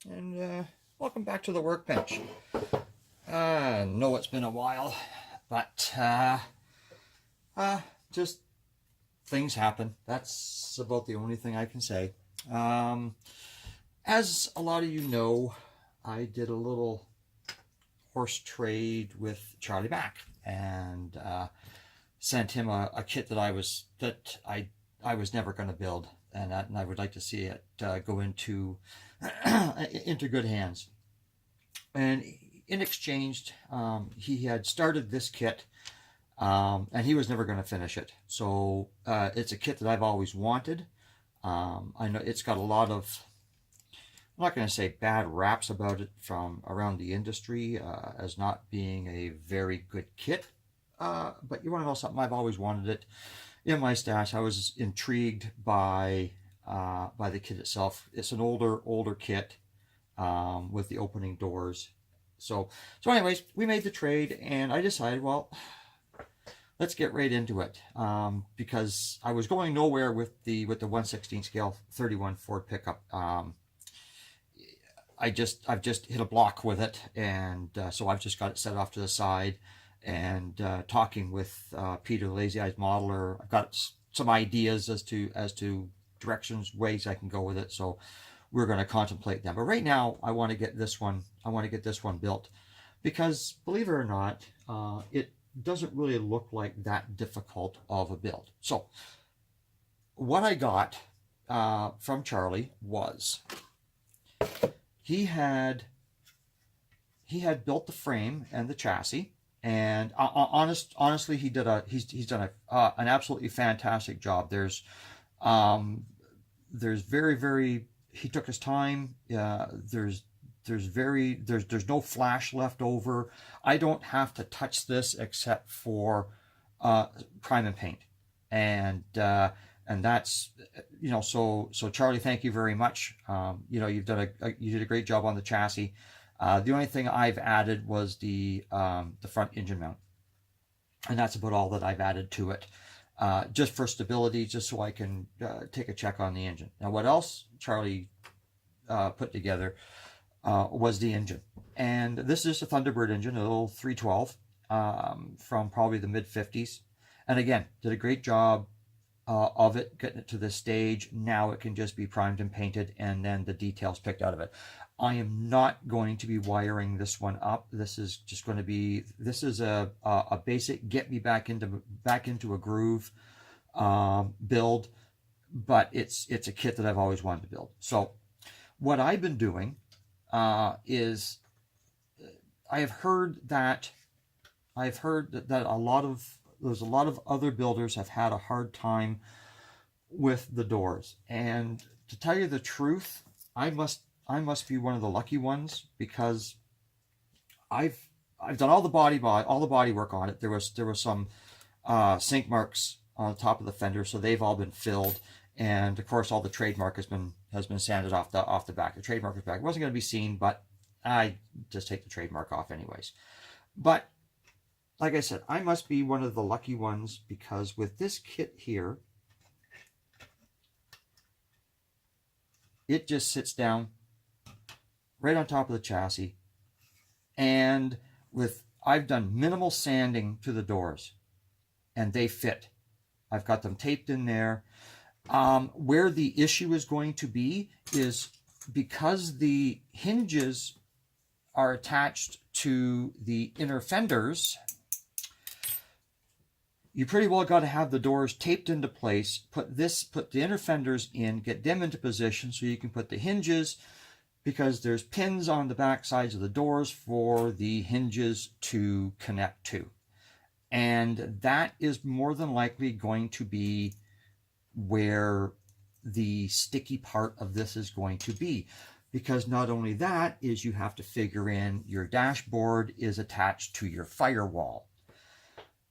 and welcome back to the workbench. I know it's been a while, but just things happen. That's about the only thing I can say. Um, as a lot of you know, I did a little horse trade with Charlie Mack and sent him a kit that I was never going to build, and I would like to see it go into into good hands. And in exchange, he had started this kit, and he was never going to finish it. So it's a kit that I've always wanted. I know it's got a lot of, I'm not going to say bad raps about it from around the industry as not being a very good kit. But you want to know something? I've always wanted it in my stash. I was intrigued by the kit itself. It's an older kit with the opening doors. So anyways, we made the trade, and I decided, well, let's get right into it because I was going nowhere with the 1/16 scale 31 Ford pickup. I've just hit a block with it, and so I've just got it set off to the side. And talking with Peter, the Lazy Eyes modeler, I've got some ideas as to directions, ways I can go with it. So we're going to contemplate them. But right now, I want to get this one. I want to get this one built because, believe it or not, it doesn't really look like that difficult of a build. So what I got from Charlie was he had built the frame and the chassis, and honestly, he's done an absolutely fantastic job. There's very he took his time. There's no flash left over. I don't have to touch this except for prime and paint, and that's so Charlie, thank you very much. You did a great job on the chassis. The only thing I've added was the front engine mount, and that's about all that I've added to it, just for stability, just so I can take a check on the engine. Now, what else Charlie put together was the engine, and this is a Thunderbird engine, a little 312 from probably the mid 50s, and again, did a great job of it, getting it to this stage. Now it can just be primed and painted, and then the details picked out of it. I am not going to be wiring this one up. This is just going to be, this is a basic get me back into a groove build, but it's a kit that I've always wanted to build. So what I've been doing is I've heard that there's a lot of other builders have had a hard time with the doors, and to tell you the truth, I must be one of the lucky ones, because I've done all the body work on it. There was some sink marks on the top of the fender, so they've all been filled, and of course all the trademark has been sanded off the back. The trademark is back. It wasn't going to be seen, but I just take the trademark off anyways. But like I said, I must be one of the lucky ones, because with this kit here, it just sits down right on top of the chassis, and I've done minimal sanding to the doors, and they fit. I've got them taped in there. Where the issue is going to be is because the hinges are attached to the inner fenders. You pretty well got to have the doors taped into place, put the inner fenders in, get them into position so you can put the hinges, because there's pins on the back sides of the doors for the hinges to connect to. And that is more than likely going to be where the sticky part of this is going to be, because not only that is, you have to figure in your dashboard is attached to your firewall.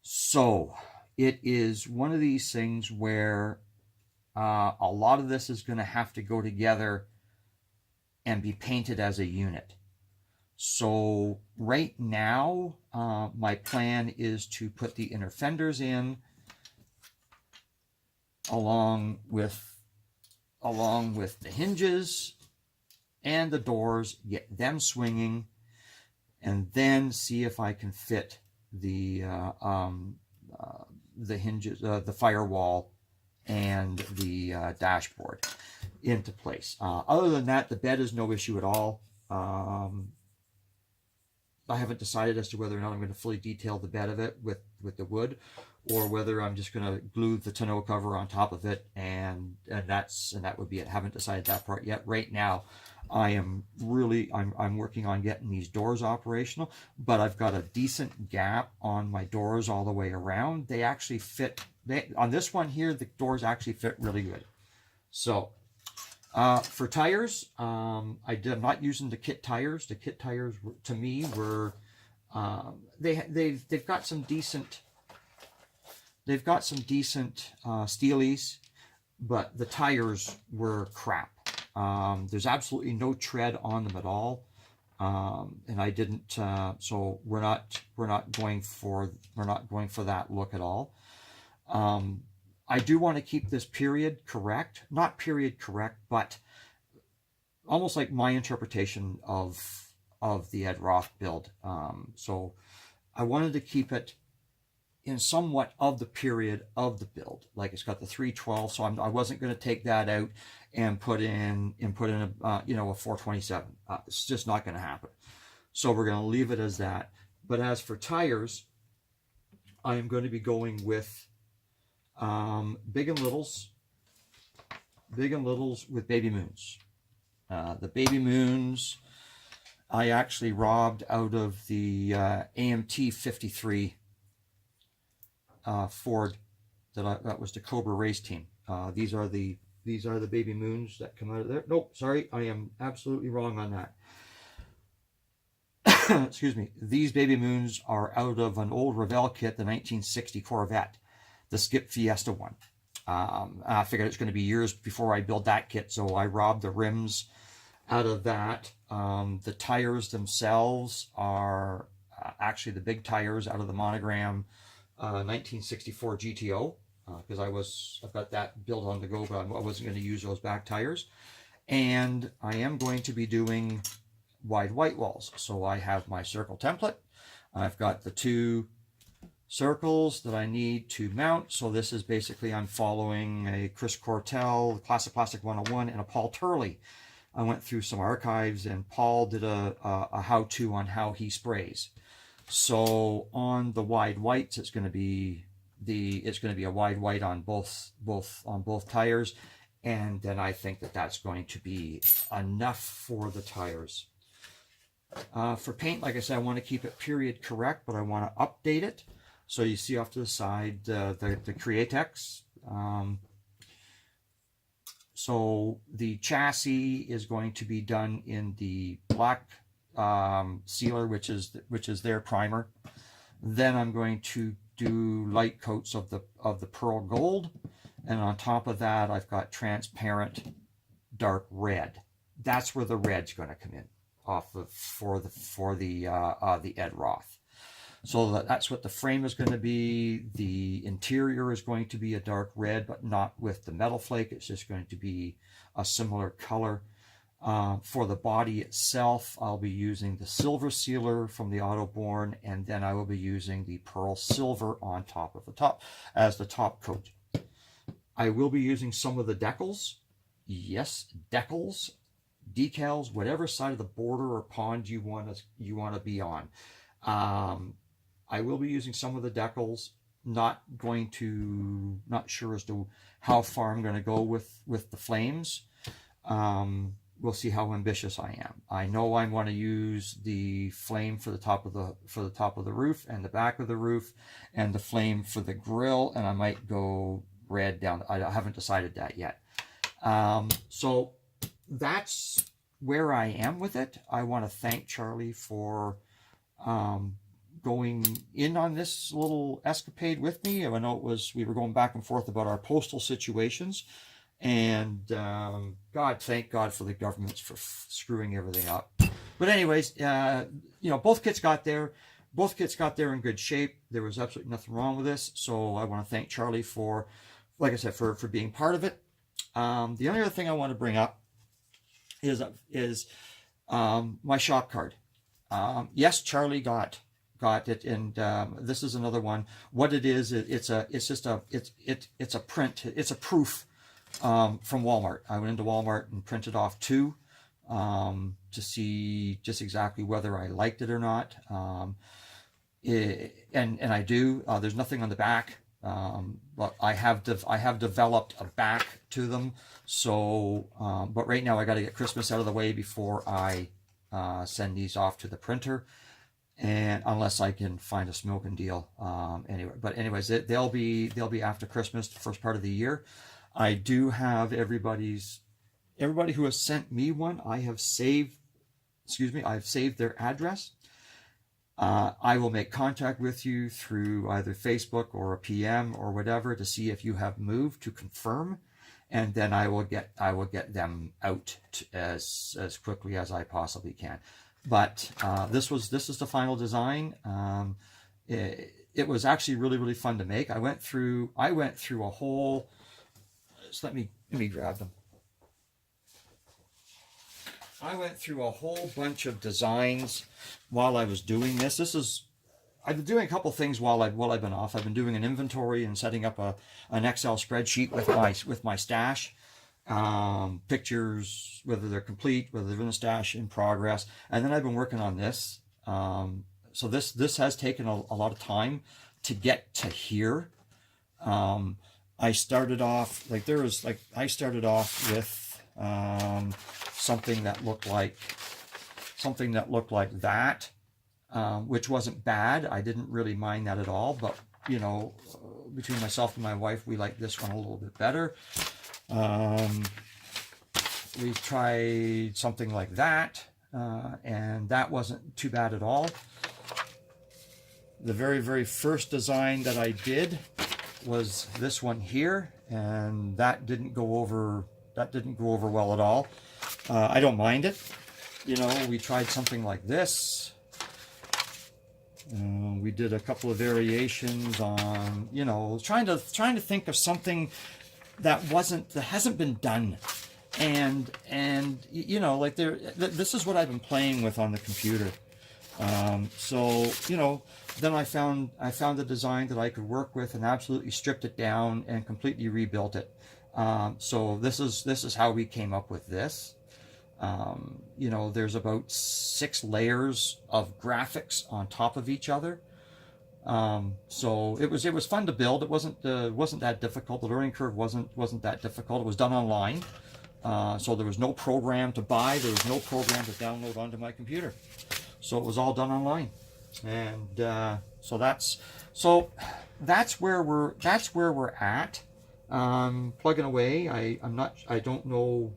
So it is one of these things where a lot of this is going to have to go together and be painted as a unit. So right now, my plan is to put the inner fenders in along with the hinges, and the doors, get them swinging, and then see if I can fit the hinges, the firewall, and the dashboard into place. Other than that, the bed is no issue at all. I haven't decided as to whether or not I'm going to fully detail the bed of it with the wood, or whether I'm just going to glue the tonneau cover on top of it, and that would be it. Haven't decided that part yet. Right now, I'm working on getting these doors operational, but I've got a decent gap on my doors all the way around. They actually fit. On this one here, the doors actually fit really good. So for tires, I'm not using the kit tires. The kit tires, to me, were they've got some decent steelies, but the tires were crap. There's absolutely no tread on them at all, and I didn't. So we're not going for that look at all. I do want to keep this period correct, not period correct, but almost like my interpretation of the Ed Roth build. So I wanted to keep it in somewhat of the period of the build. Like, it's got the 312, so I wasn't going to take that out and put in a 427. It's just not going to happen. So we're going to leave it as that. But as for tires, I am going to be going with Big and Littles with Baby Moons. The Baby Moons I actually robbed out of the AMT 53 Ford that was the Cobra race team. These are the Baby Moons that come out of there. Nope, sorry, I am absolutely wrong on that. Excuse me. These Baby Moons are out of an old Revell kit, the 1960 Corvette, the Skip Fiesta one. I figured it's going to be years before I build that kit, so I robbed the rims out of that. The tires themselves are actually the big tires out of the Monogram 1964 GTO, because I've got that built on the go, but I wasn't going to use those back tires. And I am going to be doing wide white walls. So I have my circle template. I've got the 2 circles that I need to mount. So this is basically, I'm following a Chris Cortell, Classic Plastic 101, and a Paul Turley. I went through some archives, and Paul did a how-to on how he sprays. So on the wide whites, it's going to be a wide white on both tires, and then I think that's going to be enough for the tires. For paint, like I said, I want to keep it period correct, but I want to update it. So you see off to the side the Createx. So the chassis is going to be done in the black sealer, which is their primer. Then I'm going to do light coats of the pearl gold, and on top of that I've got transparent dark red. That's where the red's going to come in for the Ed Roth. So that's what the frame is going to be. The interior is going to be a dark red, but not with the metal flake. It's just going to be a similar color. For the body itself, I'll be using the silver sealer from the Autoborn, and then I will be using the pearl silver on top of the top as the top coat. I will be using some of the decals. Yes, decals, decals, whatever side of the border or pond you want to be on. I will be using some of the decals. Not sure as to how far I'm going to go with the flames. We'll see how ambitious I am. I know I want to use the flame for the top of the roof and the back of the roof, and the flame for the grill, and I might go red down. I haven't decided that yet. So that's where I am with it. I want to thank Charlie for going in on this little escapade with me. I know we were going back and forth about our postal situations, and thank God for the governments for screwing everything up. But anyways, both kits got there. Both kits got there in good shape. There was absolutely nothing wrong with this. So I want to thank Charlie for, like I said, for being part of it. The only other thing I want to bring up is my shop card. Yes, Charlie got it, and this is another one. What it is, it's a print, it's a proof from Walmart. I went into Walmart and printed off two to see just exactly whether I liked it or not. And I do. There's nothing on the back. But I have developed a back to them. So, but right now I got to get Christmas out of the way before I send these off to the printer, and unless I can find a smoking deal. Anyway, but anyways, they'll be after Christmas, the first part of the year. I do have everybody who has sent me one. I have saved. I've saved their address. I will make contact with you through either Facebook or a PM or whatever to see if you have moved, to confirm, and then I will get them out as quickly as I possibly can. But this is the final design. It was actually really fun to make. I went through a whole. So let me grab them. I went through a whole bunch of designs while I was doing this. I've been doing a couple things while I've been off. I've been doing an inventory and setting up an Excel spreadsheet with my stash, pictures, whether they're complete, whether they're in the stash, in progress, and then I've been working on this. So this has taken a lot of time to get to here. I started off with something that looked like that, which wasn't bad. I didn't really mind that at all, but between myself and my wife, we like this one a little bit better. We tried something like that, and that wasn't too bad at all. The very first design that I did was this one here, and that didn't go over well at all. I don't mind it. We tried something like this. We did a couple of variations on, trying to think of something that hasn't been done. And this is what I've been playing with on the computer. Then I found a design that I could work with and absolutely stripped it down and completely rebuilt it. So this is how we came up with this. There's about 6 layers of graphics on top of each other. So it was fun to build. It wasn't that difficult. The learning curve wasn't that difficult. It was done online. So there was no program to buy. There was no program to download onto my computer. So it was all done online. And so that's where we're at. Plugging away. I don't know.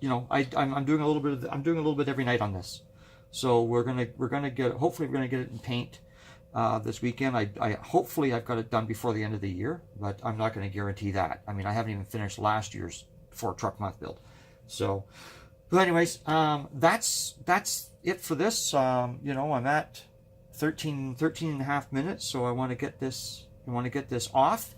I'm doing a little bit every night on this. So hopefully we're gonna get it in paint this weekend. Hopefully I've got it done before the end of the year, but I'm not going to guarantee that. I mean, I haven't even finished last year's 4 truck month build. So, but anyways, that's it for this. I'm at 13 and a half minutes, so I want to get this off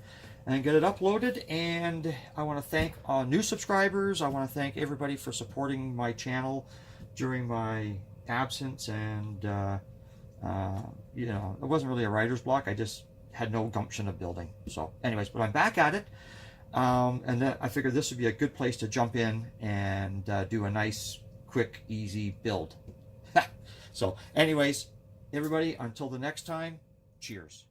and get it uploaded. And I want to thank new subscribers. I want to thank everybody for supporting my channel during my absence. And it wasn't really a writer's block. I just had no gumption of building. So anyways, but I'm back at it. And then I figured this would be a good place to jump in and do a nice, quick, easy build. So anyways, everybody, until the next time, cheers.